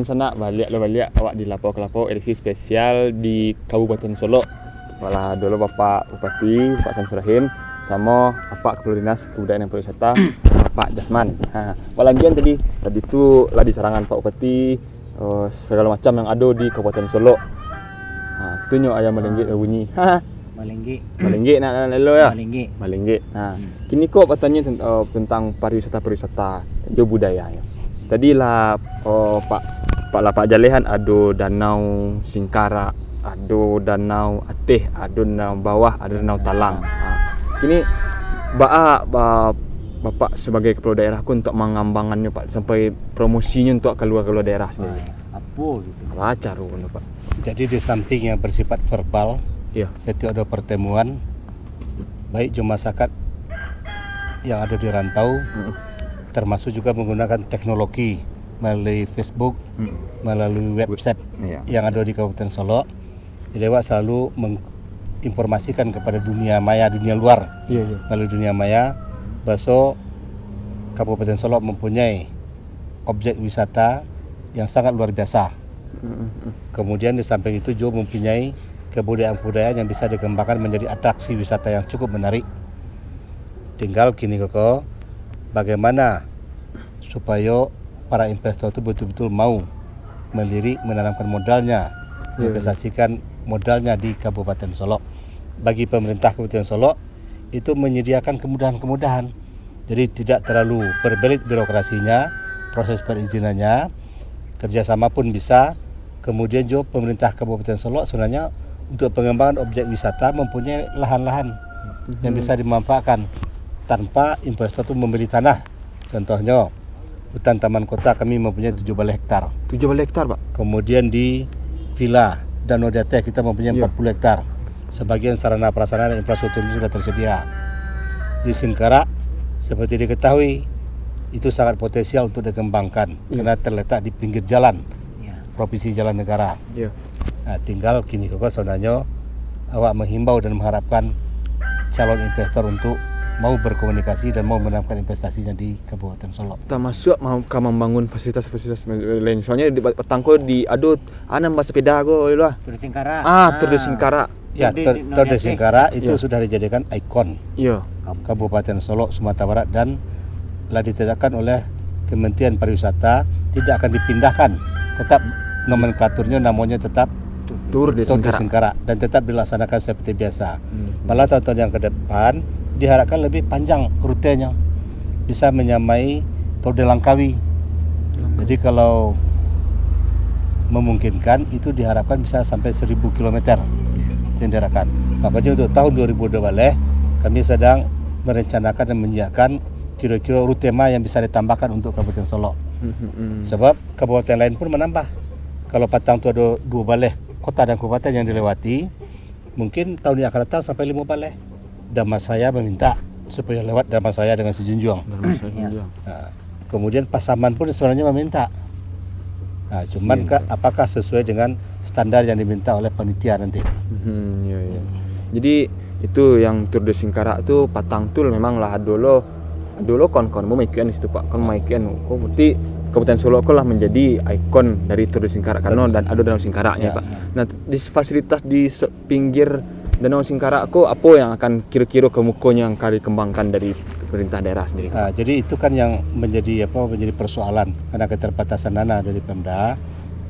sana balik awak dilapor ke lapor edisi spesial di Kabupaten Solo. Walah dulu Bapak Bupati, Pak Samsul Rahim, sama Bapak Kepala Dinas Kebudayaan dan Pariwisata, Pak Jasman. Walangian tadi itu lah di sarangan Pak Bupati segala macam yang ada di Kabupaten Solo. Tunjuk ayam malenggik bunyi. Malenggik nak lo ya. Malenggik. Kini kok bertanya tentang pariwisata dan budayanya. Tadi lah Pak Jalehan ada danau Singkara, ada danau Atih, ada danau Bawah, ada danau Talang. Kini Bapak sebagai kepala daerah ku untuk mengambangannya Pak sampai promosinya untuk keluar daerah sendiri. Apa gitu? Apa cara Pak? Jadi di samping yang bersifat verbal, setiap ada pertemuan baik masyarakat yang ada di rantau, termasuk juga menggunakan teknologi melalui Facebook, melalui website yang ada di Kabupaten Solo. Jadi Pak selalu menginformasikan kepada dunia maya, dunia luar, melalui dunia maya, bahwa Kabupaten Solo mempunyai objek wisata yang sangat luar biasa. Kemudian di samping itu juga mempunyai kebudayaan-kebudayaan yang bisa dikembangkan menjadi atraksi wisata yang cukup menarik. Tinggal kini kok bagaimana supaya para investor itu betul-betul mau melirik menanamkan modalnya, investasikan modalnya di Kabupaten Solo. Bagi pemerintah Kabupaten Solo itu menyediakan kemudahan-kemudahan. Jadi tidak terlalu berbelit birokrasinya, proses perizinannya, kerjasama pun bisa. Kemudian juga pemerintah Kabupaten Solo sebenarnya untuk pengembangan objek wisata mempunyai lahan-lahan yang bisa dimanfaatkan tanpa investor itu membeli tanah. Contohnya hutan taman kota kami mempunyai 7 balai hektar. 7 balai hektar Pak. Kemudian di Villa Danau di Atih kita mempunyai 40 hektar. Sebagian sarana prasarana dan infrastruktur sudah tersedia. Di Singkara seperti diketahui itu sangat potensial untuk dikembangkan karena terletak di pinggir jalan provinsi jalan negara. Nah, tinggal kini kok sebenarnya awak menghimbau dan mengharapkan calon investor untuk mau berkomunikasi dan mau menanamkan investasinya di Kabupaten Solo. Termasuk mau membangun fasilitas-fasilitas lain. Soalnya di petangko di adut bahasa sepeda go lah. Tur Singkara. Tur Singkara. Ya, Tur Singkara itu sudah dijadikan ikon. Kabupaten Solo, Sumatera Barat dan telah ditetapkan oleh Kementerian Pariwisata tidak akan dipindahkan. Tetap nomenklaturnya namanya tetap Tur Singkara dan tetap dilaksanakan seperti biasa. Malah tahun-tahun yang ke depan diharapkan lebih panjang rutenya, bisa menyamai Tur Langkawi. Jadi kalau memungkinkan itu diharapkan bisa sampai 1000 km yang diharapkan. Makanya untuk tahun 2012 kami sedang merencanakan dan menyiapkan kira-kira rute yang bisa ditambahkan untuk Kabupaten Solo. Sebab kabupaten lain pun menambah. Kalau Patang itu ada 2 balai kota dan kabupaten yang dilewati, mungkin tahun yang akan datang sampai 5 balai. Damansaya meminta supaya lewat Damansaya dengan sejunjung. Kemudian Pasaman pun sebenarnya meminta. Cuman apakah sesuai dengan standar yang diminta oleh panitia nanti? Jadi itu yang Tur de Singkara itu Patang Tul memang lah dulu kon mau maikian di situ Pak. Kon maikian kok berarti Kabupaten Solo lah menjadi ikon dari Tur de Singkara karena dan ada Danau Singkaranya Pak. Nah, di fasilitas di pinggir Danau Singkara apa yang akan kira-kira kemukonya yang akan dikembangkan dari pemerintah daerah sendiri? Jadi itu kan yang menjadi persoalan karena keterbatasan dana dari Pemda.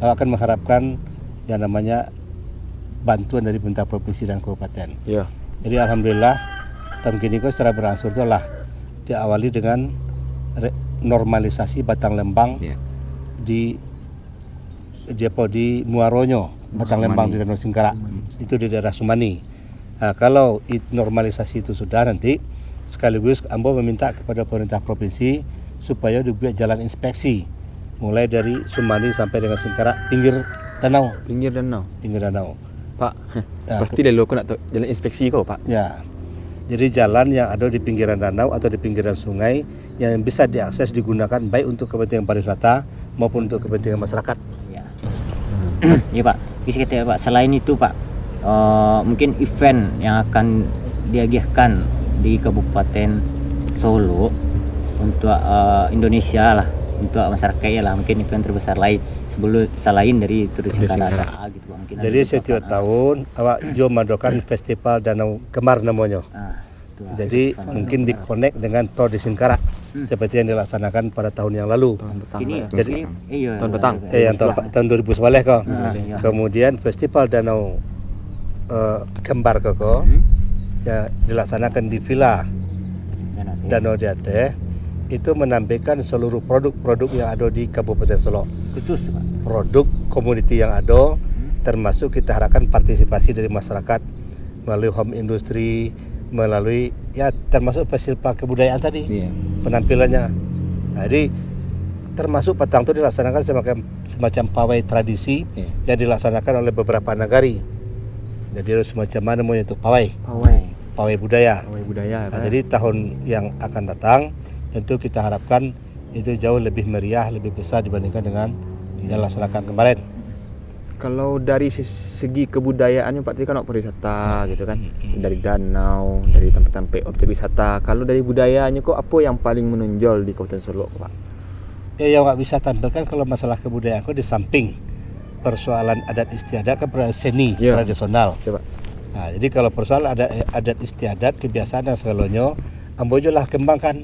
Akan mengharapkan yang namanya bantuan dari pemerintah provinsi dan kabupaten. Jadi alhamdulillah tahun ini secara berangsur itulah diawali dengan normalisasi Batang Lembang di Muaronyo, Batang Lembang di Danau Singkara. Itu di daerah Sumani. Kalau normalisasi itu sudah nanti sekaligus Ambo meminta kepada pemerintah provinsi supaya dibuat jalan inspeksi mulai dari Sumani sampai dengan Singkara pinggir danau. Pak, pasti dari lo nak jalan inspeksi kau Pak. Jadi jalan yang ada di pinggiran danau atau di pinggiran sungai yang bisa diakses digunakan baik untuk kepentingan pariwisata maupun untuk kepentingan masyarakat. Iya Pak, bisa kita Pak. Selain itu Pak, mungkin event yang akan diagihkan di Kabupaten Solo untuk Indonesia lah, untuk masyarakat ya lah, mungkin event terbesar lain sebelum selain dari Turis Singkara Singkara. ada gitu Pak. Mungkin Jadi ada setiap beberapa, tahun awak jo madakan festival Danau Kembar namanya. itu, Jadi festival mungkin Danau di-connect dengan Tour de Singkara seperti yang dilaksanakan pada tahun yang lalu. Tahun petang Ini ya. Jadi iya, tahun petang. Yang tahun 2000 sebalik kok. iya. Kemudian festival Danau Kembar kok ya dilaksanakan di Villa Danau Jateh. Itu menampilkan seluruh produk-produk yang ada di Kabupaten Solok. khusus Pak. Produk komoditi yang ada, termasuk kita harapkan partisipasi dari masyarakat melalui home industry, melalui ya termasuk festival kebudayaan tadi Iya. penampilannya. Jadi termasuk petang itu dilaksanakan semacam pawai tradisi Iya. yang dilaksanakan oleh beberapa nagari. Jadi ada semacam mana namanya itu pawai budaya. Pawai budaya. Nah, jadi tahun yang akan datang tentu kita harapkan itu jauh lebih meriah, lebih besar dibandingkan dengan yang dilaksanakan kemarin. Kalau dari segi kebudayaannya Pak tadi kan pariwisata gitu kan, dari danau, dari tempat-tempat objek wisata. Kalau dari budayanya kok apa yang paling menonjol di Kabupaten Solok Pak? Ya yang nggak bisa tampilkan kalau masalah kebudayaan itu di samping persoalan adat istiadat kan seni Ya. tradisional. Coba. Nah, jadi kalau persoalan adat istiadat kebiasaan dan segalanya, ambojolah kembangkan.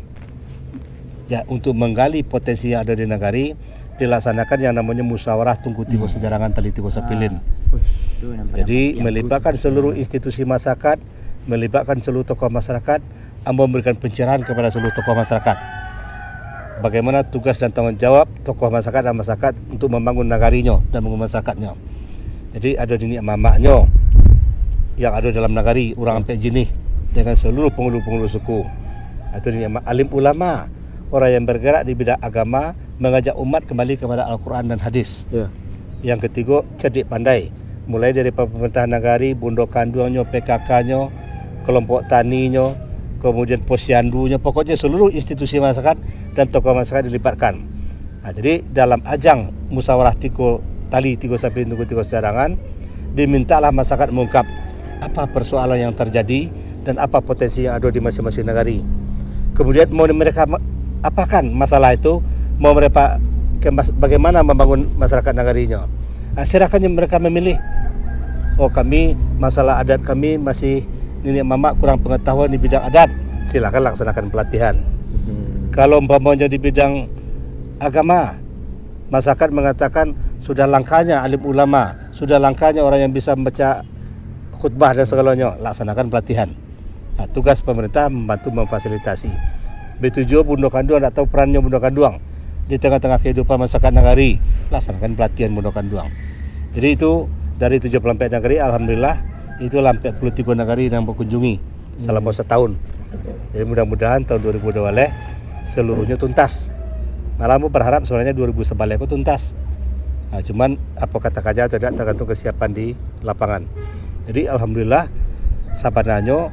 Ya untuk menggali potensi yang ada di nagari dilaksanakan yang namanya musyawarah tungku tigo sejarangan tali tigo sapilin. Itu yang Jadi yang melibatkan seluruh institusi masyarakat, melibatkan seluruh tokoh masyarakat, memberikan pencerahan kepada seluruh tokoh masyarakat. Bagaimana tugas dan tanggung jawab tokoh masyarakat dan masyarakat untuk membangun nagarinya dan membangun masyarakatnya. Jadi ada dini mamaknya yang ada dalam nagari, orang ampe jinih dengan seluruh penghulu-penghulu suku. Atau dini alim ulama, orang yang bergerak di bidang agama, mengajak umat kembali kepada Al-Quran dan hadis. Ya. Yang ketiga, cerdik pandai. Mulai dari pemerintahan nagari, bundo kanduangnya, PKK-nya, kelompok taninya, kemudian posyandunya, pokoknya seluruh institusi masyarakat dan tokoh masyarakat dilibatkan. Nah, jadi dalam ajang musyawarah tali tigo sapilin tunggu tigo sejarangan, dimintalah masyarakat mengungkap apa persoalan yang terjadi dan apa potensi yang ada di masing-masing nagari. Kemudian mau mereka apakan masalah itu, mau mereka bagaimana membangun masyarakat nagarinya. Silakan mereka memilih. Oh kami masalah adat kami masih nenek mama kurang pengetahuan di bidang adat, silakan laksanakan pelatihan. Kalau umpamanya di bidang agama, masyarakat mengatakan sudah langkahnya alim ulama, sudah langkahnya orang yang bisa membaca khutbah dan segalanya, laksanakan pelatihan. Nah, tugas pemerintah membantu memfasilitasi. B7 Bundo Kanduang tak tahu perannya Bundo Kanduang di tengah-tengah kehidupan masyarakat nagari, laksanakan pelatihan Bundo Kanduang. Jadi itu dari 74 nagari, alhamdulillah itu sampai 43 nagari yang berkunjungi selama setahun. Jadi mudah-mudahan tahun 2020 seluruhnya tuntas. Malah berharap sebenarnya 2000 sebalik itu tuntas. Nah, cuman apa kata kaja tidak tergantung kesiapan di lapangan. Jadi alhamdulillah Sabananyo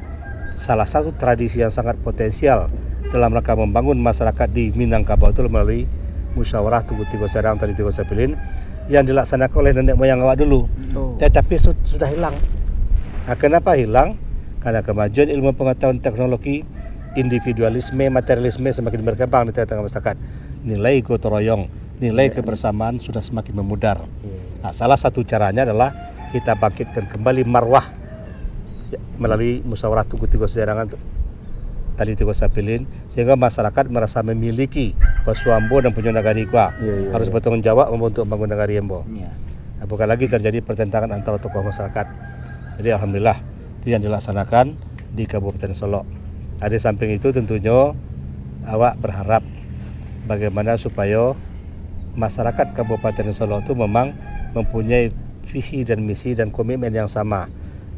salah satu tradisi yang sangat potensial dalam rangka membangun masyarakat di Minangkabau itu melalui musyawarah tunggu tigo serang tali tigo sapilin yang dilaksanakan oleh nenek moyang awak dulu. Tetapi sudah hilang. Nah, kenapa hilang? Karena kemajuan ilmu pengetahuan teknologi, individualisme, materialisme semakin berkembang di tengah-tengah masyarakat. Nilai gotong royong, nilai kebersamaan sudah semakin memudar. Nah, salah satu caranya adalah kita bangkitkan kembali marwah melalui musyawarah tunggu tigo sejarangan tali tigo sapilin sehingga masyarakat merasa memiliki Pasuambo dan punya nagari gua. Harus bertanggung jawab untuk membangun nagari Embo. Nah, bukan lagi terjadi pertentangan antara tokoh masyarakat. Jadi alhamdulillah itu yang dilaksanakan di Kabupaten Solok. Di samping itu tentunya awak berharap bagaimana supaya masyarakat Kabupaten Solok itu memang mempunyai visi dan misi dan komitmen yang sama.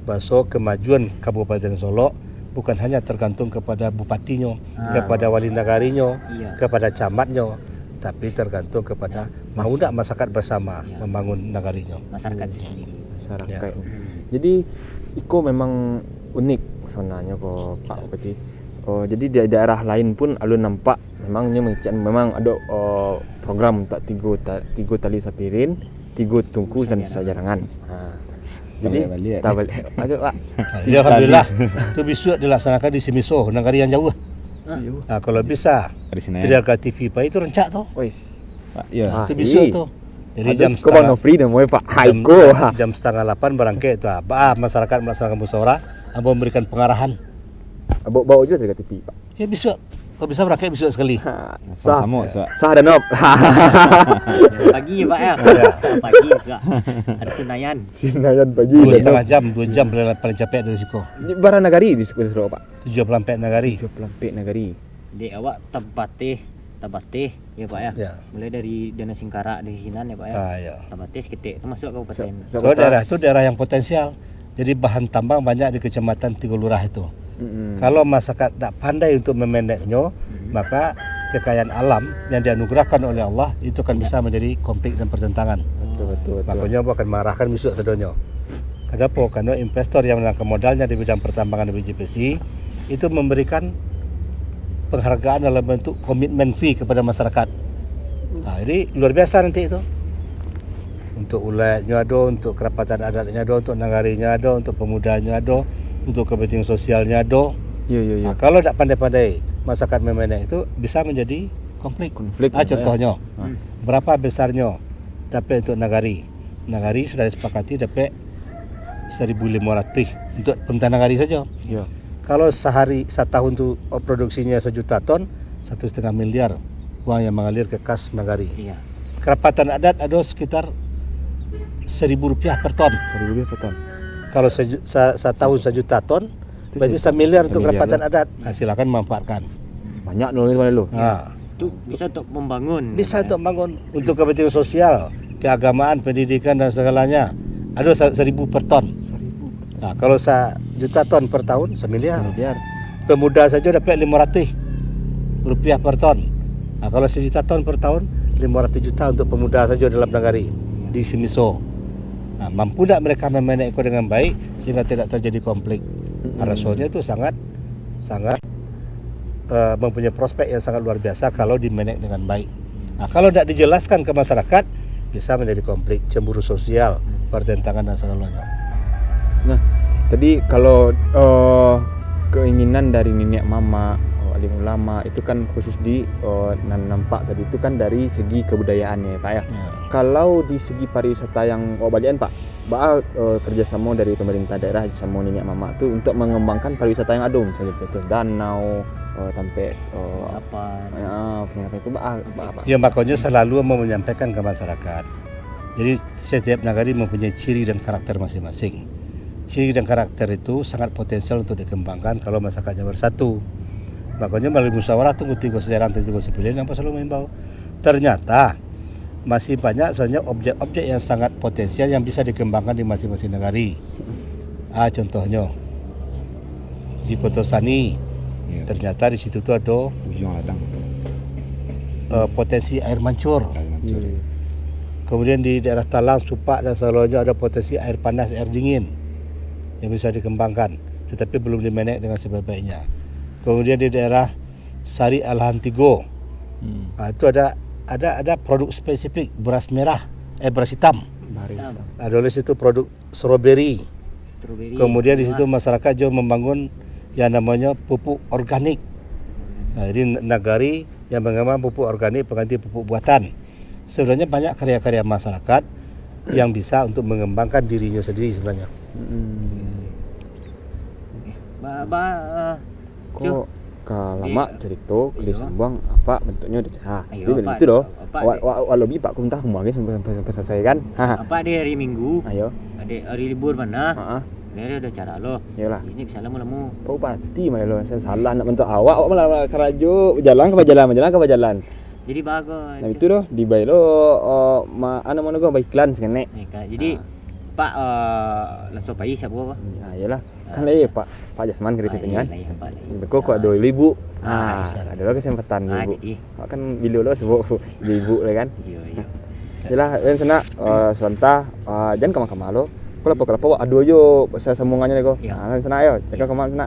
Bahwa kemajuan Kabupaten Solok bukan hanya tergantung kepada bupatinya, kepada wali nagarinya, kepada camatnya, tapi tergantung kepada mau tak masyarakat bersama membangun nagarinya. Masyarakat itu sendiri. Masyarakat. Jadi Iko memang unik sebenarnya kok Pak Bupati. Oh, jadi di daerah lain pun alun nampak memang ada program tak tigo tali sapirin, tigo tungku dan sejarangan. Jadi tak balik. Ada Pak. Ya alhamdulillah. Itu besok dilaksanakan di Simiso, nagari yang jauh. Nah, kalau bisa di sini. tidak ke TV Pak itu rencak tuh. Wis. Pak, ya. Itu besok tuh. Jadi kau bang no freedom Pak. Haiko. Jam 7:30 berangkat itu masyarakat melaksanakan musyawarah, abang memberikan pengarahan. Abang bawa juga dari TV Pak. Ya besok, kau bisa berangkat besok sekali. Sah dan op. Pagi Pak ya. Pagi juga. Ada Senayan pagi. 2,5 jam paling capek dari Siko. Di Barang Nagari di Siko Pak. 7 Pelampek Nagari. Di awak Tabateh ya Pak ya. Ya. Mulai dari Danau Singkara di Hinan ya Pak ya. Ya. Tabateh seketik termasuk kabupaten. So daerah itu daerah yang potensial. Jadi bahan tambang banyak di kecamatan Tiga Lurah itu. Kalau masyarakat tidak pandai untuk memanagenya, maka kekayaan alam yang dianugerahkan oleh Allah itu akan bisa menjadi konflik dan pertentangan. Betul. Makanya akan marahkan besok sedonyo. Kenapa? Karena investor yang menangkan modalnya di bidang pertambangan di BJPC itu memberikan penghargaan dalam bentuk komitmen fee kepada masyarakat. Nah, ini luar biasa nanti itu. Untuk ulatnya ada, untuk kerapatan adatnya ada, untuk nagarinya ada, untuk pemudanya ada, untuk kepentingan sosialnya ada. Iya. Nah, kalau tidak pandai-pandai masyarakat memanage itu bisa menjadi konflik. Contohnya, berapa besarnya dapat untuk nagari? Nagari sudah disepakati dapat 1.500 untuk pemerintah nagari saja. Iya. Kalau setahun tu produksinya 1 juta ton, 1,5 miliar uang yang mengalir ke kas nagari. Iya. Kerapatan adat ada sekitar Rp1.000 per ton. Kalau setahun 1 juta ton, berarti 1 miliar untuk kerapatan adat. Nah, silakan manfaatkan. Banyak nulis lo. Nah, Itu bisa untuk membangun. bisa untuk bangun untuk kepentingan sosial, keagamaan, pendidikan dan segalanya. Ada 1.000 per ton. Nah, kalau 1 juta ton per tahun 1 miliar. Pemuda saja dapat Rp500 per ton. Nah, kalau 1 juta ton per tahun 500 juta untuk pemuda saja dalam nagari di Simiso. Nah, mampu tak mereka memanage itu dengan baik sehingga tidak terjadi konflik. Rasanya itu sangat mempunyai prospek yang sangat luar biasa kalau dimanage dengan baik. Nah, kalau tidak dijelaskan ke masyarakat bisa menjadi konflik, cemburu sosial, pertentangan dan segalanya. Nah, tadi kalau keinginan dari nenek mama, alim ulama itu kan khusus di nampak tadi itu kan dari segi kebudayaannya Pak ya. Kalau di segi pariwisata yang balian Pak, kerjasama dari pemerintah daerah sama nenek mama itu untuk mengembangkan pariwisata yang ada, misalnya danau sampai penginapan itu apa? Ya, makanya selalu mau menyampaikan ke masyarakat. Jadi setiap nagari mempunyai ciri dan karakter masing-masing. Ciri dan karakter itu sangat potensial untuk dikembangkan kalau masyarakatnya bersatu. Makanya melalui musyawarah tunggu 3 sejarah 3 sepilihan yang selalu mengimbau. Ternyata masih banyak sebenarnya objek-objek yang sangat potensial yang bisa dikembangkan di masing-masing nagari. Contohnya di Kotosani, ternyata di situ tuh ada potensi air mancur. Kemudian di daerah Talang, Supak dan segalanya ada potensi air panas, air dingin yang bisa dikembangkan, tetapi belum dimanage dengan sebaik-baiknya. Kemudian di daerah Sari Alhantigo, itu ada produk spesifik beras merah, beras hitam. Ada di situ produk strawberry. Kemudian di situ masyarakat juga membangun yang namanya pupuk organik. Nah, ini nagari yang mengembangkan pupuk organik pengganti pupuk buatan. Sebenarnya banyak karya-karya masyarakat yang bisa untuk mengembangkan dirinya sendiri sebenarnya. Kok lama cerita disambung apa bentuknya udah itu doh. Lebih Pak ku entah kembangnya sampai selesai kan. Apa di hari Minggu? Ayo. Ada hari libur mana? Dia ada cara lo. Iyalah. Ini bisa lemu. Pak Bupati mana lo? Saya salah nak bentuk awak malah kerajo jalan ke jalan. Jadi bagus. Nah itu doh di bayi lo anak mana gua iklan sekenek. Jadi Pak langsung bayi siapa apa? Iyalah. Kan Pak Jasman kritiknya kan. Kok ada ibu. Ada lo kesempatan ibu. Kan bila lo sebut ibu kan. Iya. Yalah yang sana sebentar jangan kemana-kemana lo. Kalau apa ada yo saya sambungannya kok. Sana ayo, jaga kemana sana.